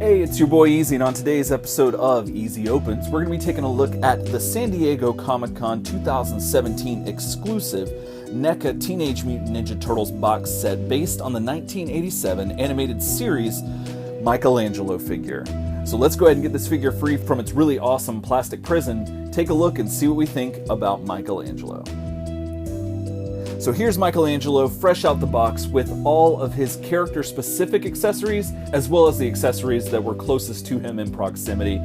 Hey, it's your boy Easy, and on today's episode of Easy Opens, we're going to be taking a look at the San Diego Comic-Con 2017 exclusive Neca Teenage Mutant Ninja Turtles box set based on the 1987 animated series Michelangelo figure. So let's go ahead and get this figure free from its really awesome plastic prison, take a look and see what we think about Michelangelo. So here's Michelangelo fresh out the box with all of his character-specific accessories, as well as the accessories that were closest to him in proximity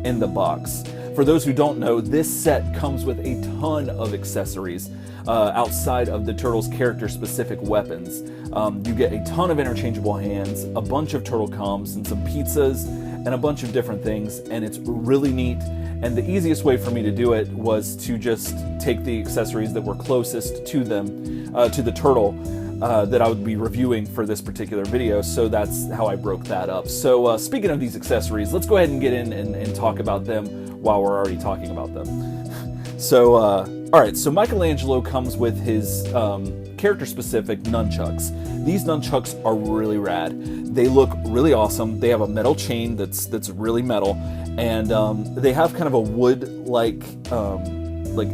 in the box. For those who don't know, this set comes with a ton of accessories outside of the Turtles' character-specific weapons. You get a ton of interchangeable hands, a bunch of turtle comms, and some pizzas, and a bunch of different things, and it's really neat. And the easiest way for me to do it was to just take the accessories that were closest to them, to the turtle that I would be reviewing for this particular video, so that's how I broke that up. So speaking of these accessories, let's go ahead and get in and talk about them while we're already talking about them. So, alright, so Michelangelo comes with his character-specific nunchucks. These nunchucks are really rad. They look really awesome. They have a metal chain that's really metal, and they have kind of a wood-like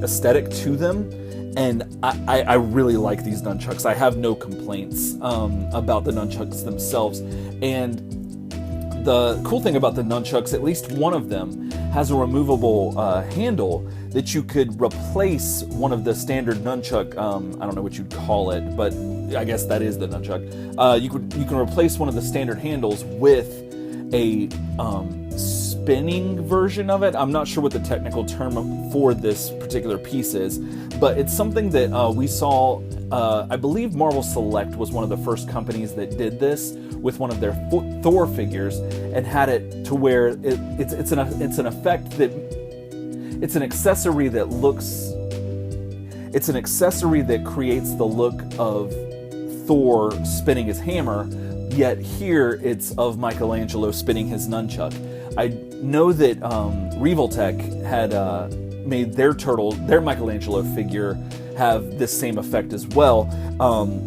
aesthetic to them. And I really like these nunchucks. I have no complaints about the nunchucks themselves. And the cool thing about the nunchucks, at least one of them, has a removable handle that you could replace one of the standard nunchuck, I don't know what you'd call it, but I guess that is the nunchuck. You can replace one of the standard handles with a spinning version of it. I'm not sure what the technical term for this particular piece is, but it's something that we saw, I believe Marvel Select was one of the first companies that did this with one of their Thor figures, and had it to where it's an effect that it's an accessory that looks, it's an accessory that creates the look of Thor spinning his hammer, yet here it's of Michelangelo spinning his nunchuck. I know that Revoltech had made their Michelangelo figure have this same effect as well,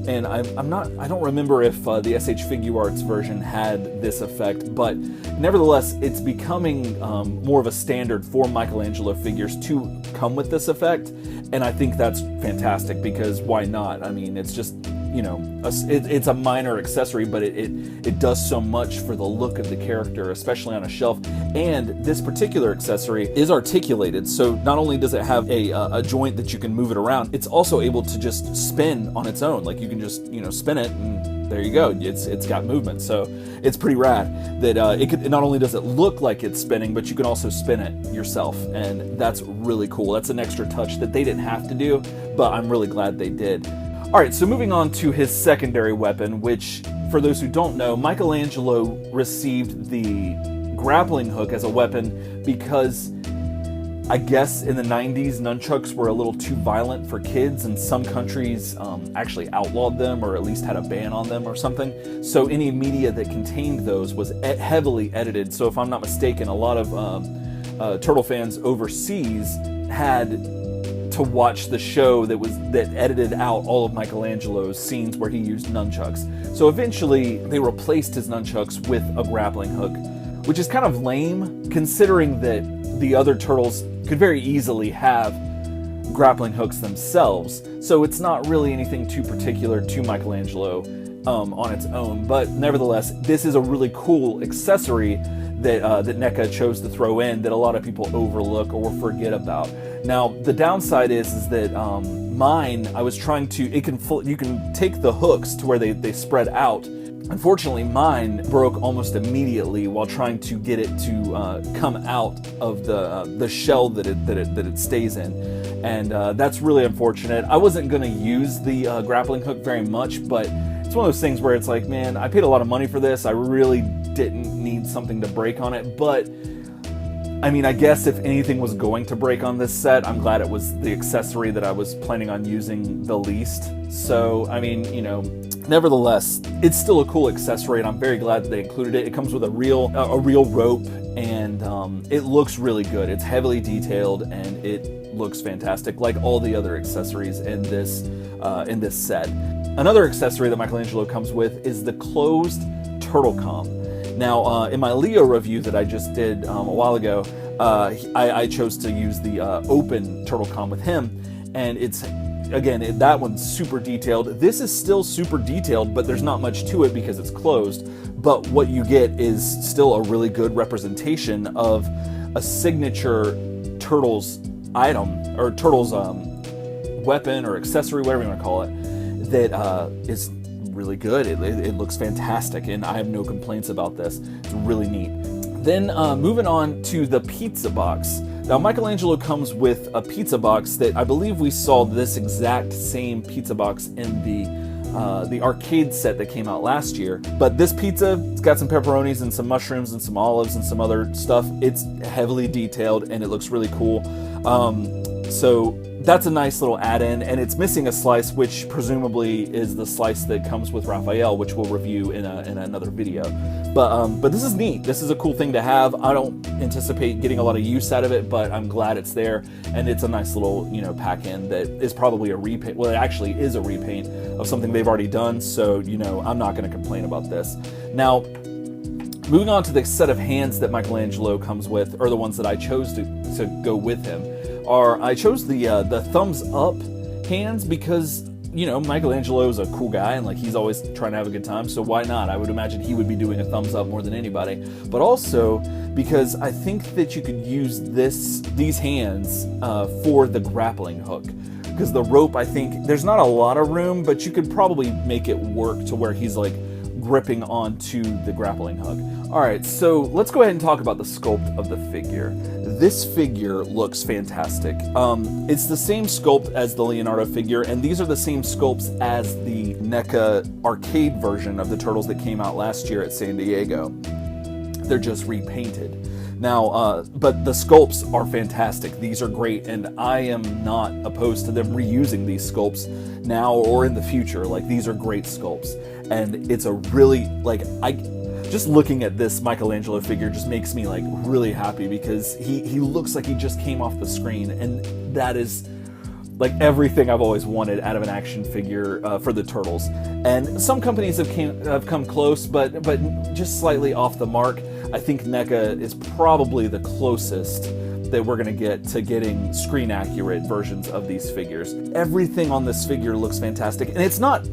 and I don't remember if the SH Figuarts version had this effect, but nevertheless, it's becoming more of a standard for Michelangelo figures to come with this effect, and I think that's fantastic, because why not? I mean, it's just, you know, it's a minor accessory, but it does so much for the look of the character, especially on a shelf. And this particular accessory is articulated, so not only does it have a joint that you can move it around, it's also able to just spin on its own. Like, you can just, you know, spin it, and there you go. It's got movement, so it's pretty rad that not only does it look like it's spinning, but you can also spin it yourself, and that's really cool. That's an extra touch that they didn't have to do, but I'm really glad they did. Alright, so moving on to his secondary weapon, which, for those who don't know, Michelangelo received the grappling hook as a weapon because I guess in the 90s, nunchucks were a little too violent for kids, and some countries actually outlawed them, or at least had a ban on them or something. So any media that contained those was heavily edited. So if I'm not mistaken, a lot of Turtle fans overseas had to watch the show that edited out all of Michelangelo's scenes where he used nunchucks. So eventually they replaced his nunchucks with a grappling hook, which is kind of lame considering that the other turtles could very easily have grappling hooks themselves. So it's not really anything too particular to Michelangelo on its own, but nevertheless, this is a really cool accessory that Neca chose to throw in that a lot of people overlook or forget about. Now, the downside is that mine, I was trying to, you can take the hooks to where they spread out. Unfortunately, mine broke almost immediately while trying to get it to come out of the shell that it stays in, and that's really unfortunate. I wasn't going to use the grappling hook very much, but it's one of those things where it's like, man, I paid a lot of money for this. I really didn't need something to break on it, but I mean, I guess if anything was going to break on this set, I'm glad it was the accessory that I was planning on using the least. So, I mean, you know, nevertheless, it's still a cool accessory, and I'm very glad that they included it. It comes with a real rope, and it looks really good. It's heavily detailed, and it looks fantastic, like all the other accessories in this set. Another accessory that Michelangelo comes with is the closed turtle comm. Now, in my Leo review that I just did a while ago, I chose to use the open turtle com with him, and it's, again, that one's super detailed. This is still super detailed, but there's not much to it because it's closed. But what you get is still a really good representation of a signature Turtles item, or Turtles weapon or accessory, whatever you want to call it, that is really good. It looks fantastic, and I have no complaints about this. It's really neat. Then moving on to the pizza box. Now, Michelangelo comes with a pizza box that I believe we saw this exact same pizza box in the arcade set that came out last year. But this pizza, it's got some pepperonis and some mushrooms and some olives and some other stuff. It's heavily detailed and it looks really cool. So that's a nice little add-in, and it's missing a slice, which presumably is the slice that comes with Raphael, which we'll review in another video. But this is neat. This is a cool thing to have. I don't anticipate getting a lot of use out of it, but I'm glad it's there, and it's a nice little, pack-in that is probably a repaint. Well, it actually is a repaint of something they've already done, so, I'm not going to complain about this. Now, moving on to the set of hands that Michelangelo comes with, or the ones that I chose to go with him, I chose the thumbs up hands because, Michelangelo's a cool guy and he's always trying to have a good time, so why not? I would imagine he would be doing a thumbs up more than anybody. But also because I think that you could use these hands for the grappling hook. Because the rope, I think, there's not a lot of room, but you could probably make it work to where he's gripping onto the grappling hook. Alright, so let's go ahead and talk about the sculpt of the figure. This figure looks fantastic. It's the same sculpt as the Leonardo figure, and these are the same sculpts as the NECA arcade version of the Turtles that came out last year at San Diego. They're just repainted. Now, but the sculpts are fantastic. These are great, and I am not opposed to them reusing these sculpts now or in the future. These are great sculpts, and it's a really, just looking at this Michelangelo figure just makes me really happy because he looks like he just came off the screen, and that is everything I've always wanted out of an action figure for the Turtles. And some companies have come close, but just slightly off the mark. I think NECA is probably the closest that we're going to get to getting screen accurate versions of these figures. Everything on this figure looks fantastic, and it's not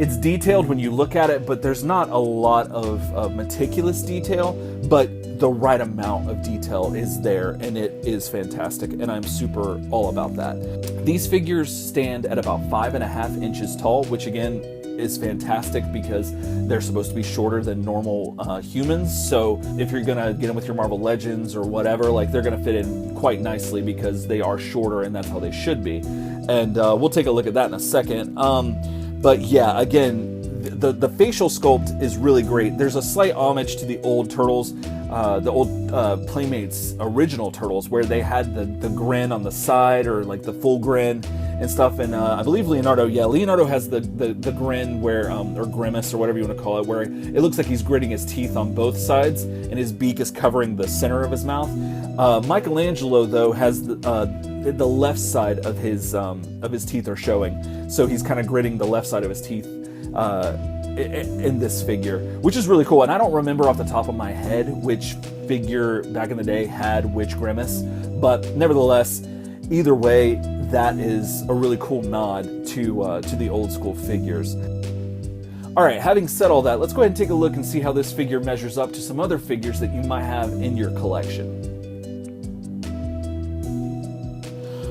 it's detailed when you look at it, but there's not a lot of meticulous detail, but the right amount of detail is there, and it is fantastic, and I'm super all about that. These figures stand at about 5.5 inches tall, which again is fantastic because they're supposed to be shorter than normal humans. So if you're gonna get them with your Marvel Legends or whatever, they're gonna fit in quite nicely because they are shorter, and that's how they should be. And we'll take a look at that in a second. But yeah, again, the facial sculpt is really great. There's a slight homage to the old Turtles, the old Playmates original Turtles, where they had the grin on the side, or the full grin and stuff. And I believe Leonardo has the grin where, or grimace, or whatever you want to call it, where it looks like he's gritting his teeth on both sides, and his beak is covering the center of his mouth. Michelangelo, though, has the left side of his teeth are showing, so he's kind of gritting the left side of his teeth in this figure, which is really cool. And I don't remember off the top of my head which figure back in the day had which grimace, but nevertheless, either way, that is a really cool nod to the old school figures. Alright, having said all that, let's go ahead and take a look and see how this figure measures up to some other figures that you might have in your collection.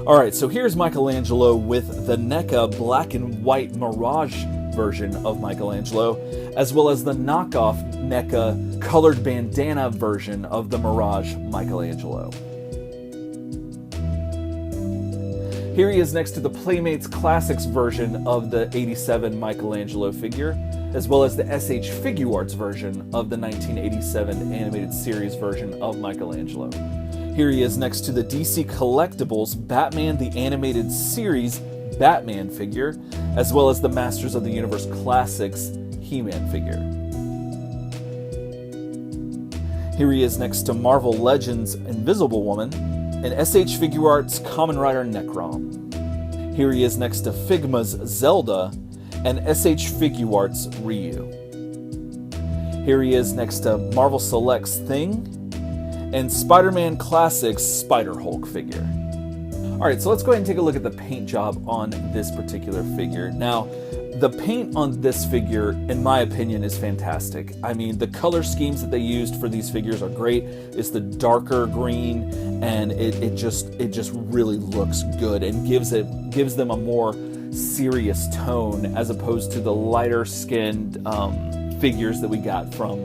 Alright, so here's Michelangelo with the NECA black and white Mirage version of Michelangelo, as well as the knockoff NECA colored bandana version of the Mirage Michelangelo. Here he is next to the Playmates Classics version of the '87 Michelangelo figure, as well as the SH Figuarts version of the 1987 animated series version of Michelangelo. Here he is next to the DC Collectibles Batman the Animated Series Batman figure, as well as the Masters of the Universe Classics He-Man figure. Here he is next to Marvel Legends Invisible Woman and SH Figuarts Kamen Rider Necrom. Here he is next to Figma's Zelda and SH Figuarts Ryu. Here he is next to Marvel Select's Thing and Spider-Man Classics Spider-Hulk figure. Alright, so let's go ahead and take a look at the paint job on this particular figure. Now, the paint on this figure, in my opinion, is fantastic. I mean, the color schemes that they used for these figures are great. It's the darker green, and it just really looks good and gives them a more serious tone as opposed to the lighter skinned figures that we got from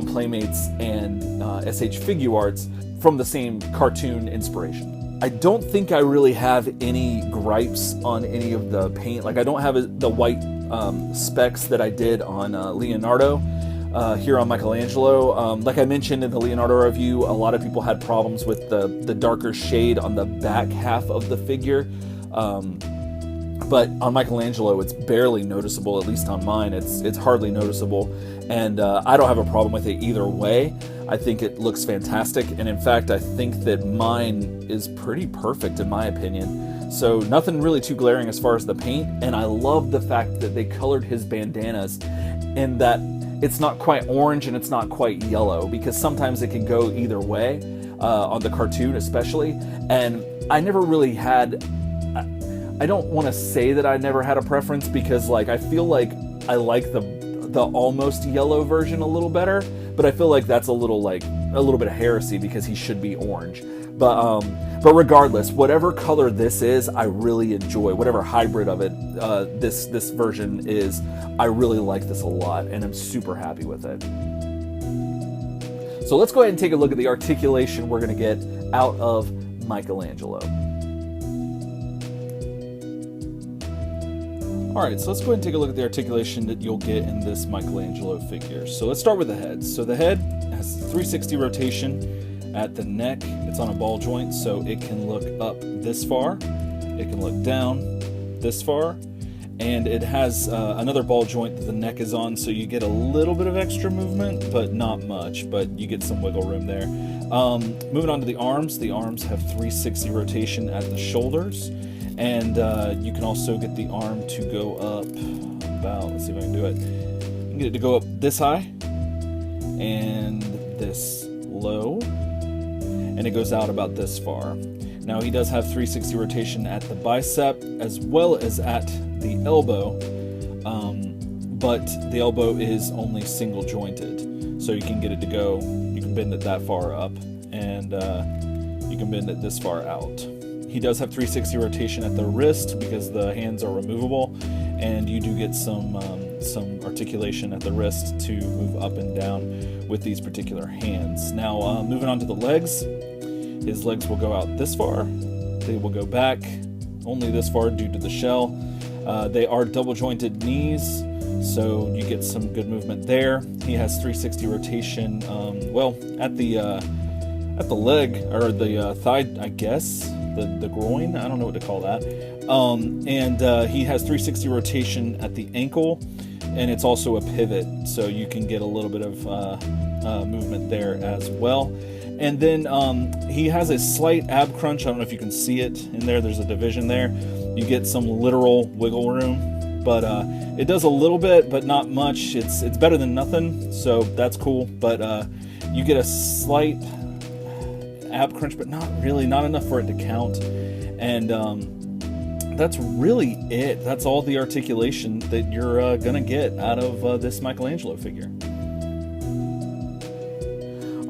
Playmates and SH Figuarts from the same cartoon inspiration. I don't think I really have any gripes on any of the paint. Like, I don't have the white specks that I did on Leonardo here on Michelangelo. Like I mentioned in the Leonardo review, a lot of people had problems with the darker shade on the back half of the figure. But on Michelangelo, it's barely noticeable, at least on mine. It's hardly noticeable, and I don't have a problem with it either way. I think it looks fantastic, and in fact, I think that mine is pretty perfect in my opinion. So nothing really too glaring as far as the paint, and I love the fact that they colored his bandanas in that it's not quite orange and it's not quite yellow, because sometimes it can go either way on the cartoon especially, and I never really had... I don't want to say that I never had a preference, because like I feel like I like the almost yellow version a little better, but I feel like that's a little bit of heresy because he should be orange. But regardless, whatever color this is, I really enjoy. Whatever hybrid of it this version is, I really like this a lot, and I'm super happy with it. So let's go ahead and take a look at the articulation we're going to get out of Michelangelo. Alright, so let's go ahead and take a look at the articulation that you'll get in this Michelangelo figure. So let's start with the head. So the head has 360 rotation at the neck. It's on a ball joint, so it can look up this far, it can look down this far, and it has another ball joint that the neck is on, so you get a little bit of extra movement, but not much, but you get some wiggle room there. Moving on to the arms have 360 rotation at the shoulders. And you can also get the arm to go up about, let's see if I can do it. You can get it to go up this high and this low, and it goes out about this far. Now he does have 360 rotation at the bicep as well as at the elbow, but the elbow is only single jointed. So you can get it to go, you can bend it that far up, and you can bend it this far out. He does have 360 rotation at the wrist because the hands are removable, and you do get some articulation at the wrist to move up and down with these particular hands. Now, moving on to the legs, his legs will go out this far. They will go back only this far due to the shell. They are double jointed knees, so you get some good movement there. He has 360 rotation, at the leg, or the thigh, I guess. The groin, I don't know what to call that. And he has 360 rotation at the ankle, and it's also a pivot, so you can get a little bit of movement there as well. And then he has a slight ab crunch. I don't know if you can see it in there. There's a division there. You get some literal wiggle room, but it does a little bit, but not much. It's better than nothing, so that's cool. But you get a slight ab crunch, but not enough for it to count. And that's really it. That's all the articulation that you're gonna get out of this Michelangelo figure.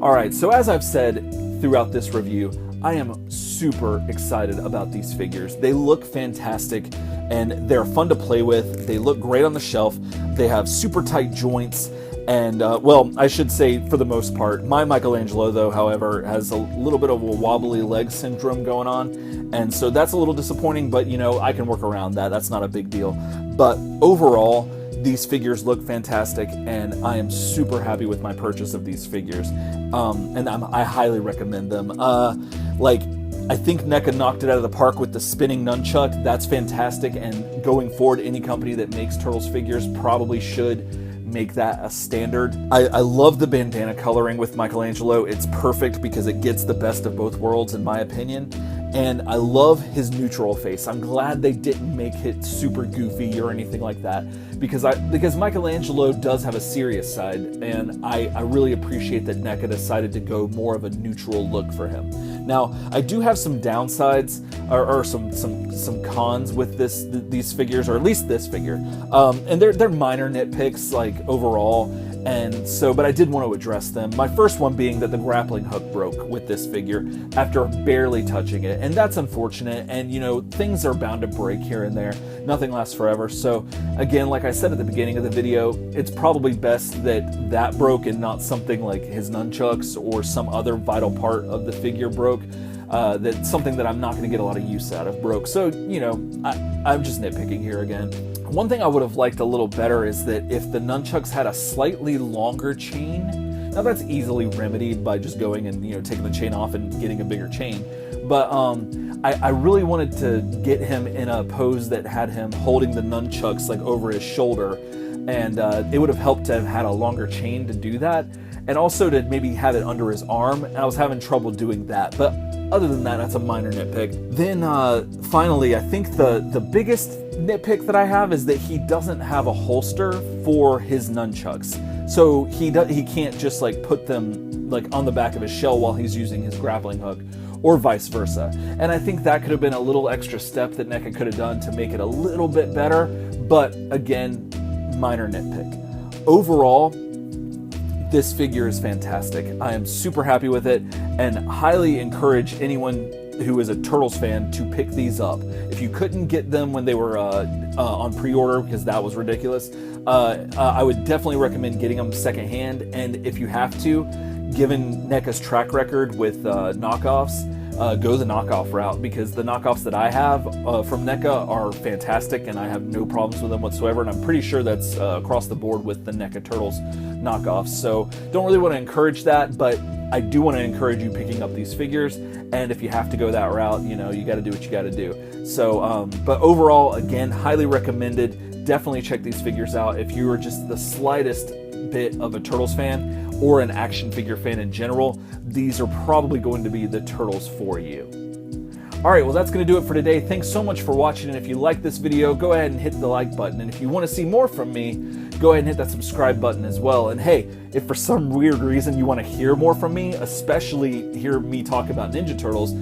Alright, so as I've said throughout this review, I am super excited about these figures. They look fantastic, and they're fun to play with. They look great on the shelf. They have super tight joints. And, I should say, for the most part, my Michelangelo, though, however, has a little bit of a wobbly leg syndrome going on, and so that's a little disappointing, but, I can work around that. That's not a big deal. But overall, these figures look fantastic, and I am super happy with my purchase of these figures, and I highly recommend them. I think Neca knocked it out of the park with the spinning nunchuck. That's fantastic, and going forward, any company that makes Turtles figures probably should make that a standard. I love the bandana coloring with Michelangelo. It's perfect because it gets the best of both worlds in my opinion, And I love his neutral face. I'm glad they didn't make it super goofy or anything like that, because Michelangelo does have a serious side, and I really appreciate that Neca decided to go more of a neutral look for him. Now, I do have some downsides or some cons with these figures, or at least this figure, and they're minor nitpicks like overall. And so, but I did want to address them. My first one being that the grappling hook broke with this figure after barely touching it. And that's unfortunate. And, you know, things are bound to break here and there. Nothing lasts forever. So, again, like I said at the beginning of the video, it's probably best that broke and not something like his nunchucks or some other vital part of the figure broke. That's something that I'm not going to get a lot of use out of broke. So, you know, I'm just nitpicking here again. One thing I would have liked a little better is that if the nunchucks had a slightly longer chain. Now that's easily remedied by just going and, you know, taking the chain off and getting a bigger chain. But I really wanted to get him in a pose that had him holding the nunchucks like over his shoulder, and it would have helped to have had a longer chain to do that, and also to maybe have it under his arm. And I was having trouble doing that, but other than that, that's a minor nitpick. Then finally, I think the biggest nitpick that I have is that he doesn't have a holster for his nunchucks. So he can't just like put them like on the back of his shell while he's using his grappling hook, or vice versa. And I think that could have been a little extra step that Neca could have done to make it a little bit better, but again, minor nitpick. Overall, this figure is fantastic. I am super happy with it and highly encourage anyone who is a Turtles fan to pick these up. If you couldn't get them when they were on pre-order, because that was ridiculous, I would definitely recommend getting them secondhand. And if you have to, given NECA's track record with knockoffs, go the knockoff route, because the knockoffs that I have from NECA are fantastic and I have no problems with them whatsoever, and I'm pretty sure that's across the board with the NECA Turtles knockoffs. So don't really want to encourage that, but I do want to encourage you picking up these figures, and if you have to go that route, you know, you got to do what you got to do. So, but overall, again, highly recommended. Definitely check these figures out if you are just the slightest bit of a Turtles fan or an action figure fan in general. These are probably going to be the Turtles for you. Alright, well that's going to do it for today. Thanks so much for watching, and if you like this video, go ahead and hit the like button, and if you want to see more from me, go ahead and hit that subscribe button as well. And hey, if for some weird reason you want to hear more from me, especially hear me talk about Ninja Turtles,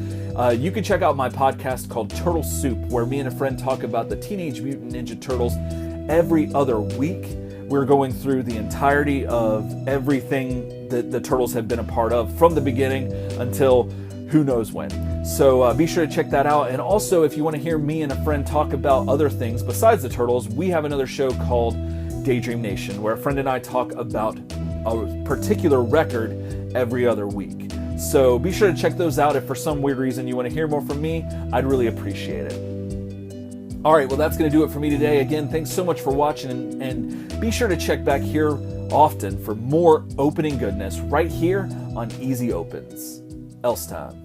you can check out my podcast called Turtle Soup, where me and a friend talk about the Teenage Mutant Ninja Turtles every other week. We're going through the entirety of everything that the Turtles have been a part of from the beginning until who knows when. So be sure to check that out. And also, if you want to hear me and a friend talk about other things besides the Turtles, we have another show called Daydream Nation, where a friend and I talk about a particular record every other week. So be sure to check those out. If for some weird reason you want to hear more from me, I'd really appreciate it. Alright, well that's going to do it for me today. Again, thanks so much for watching, and be sure to check back here often for more opening goodness right here on Easy Opens. Else time.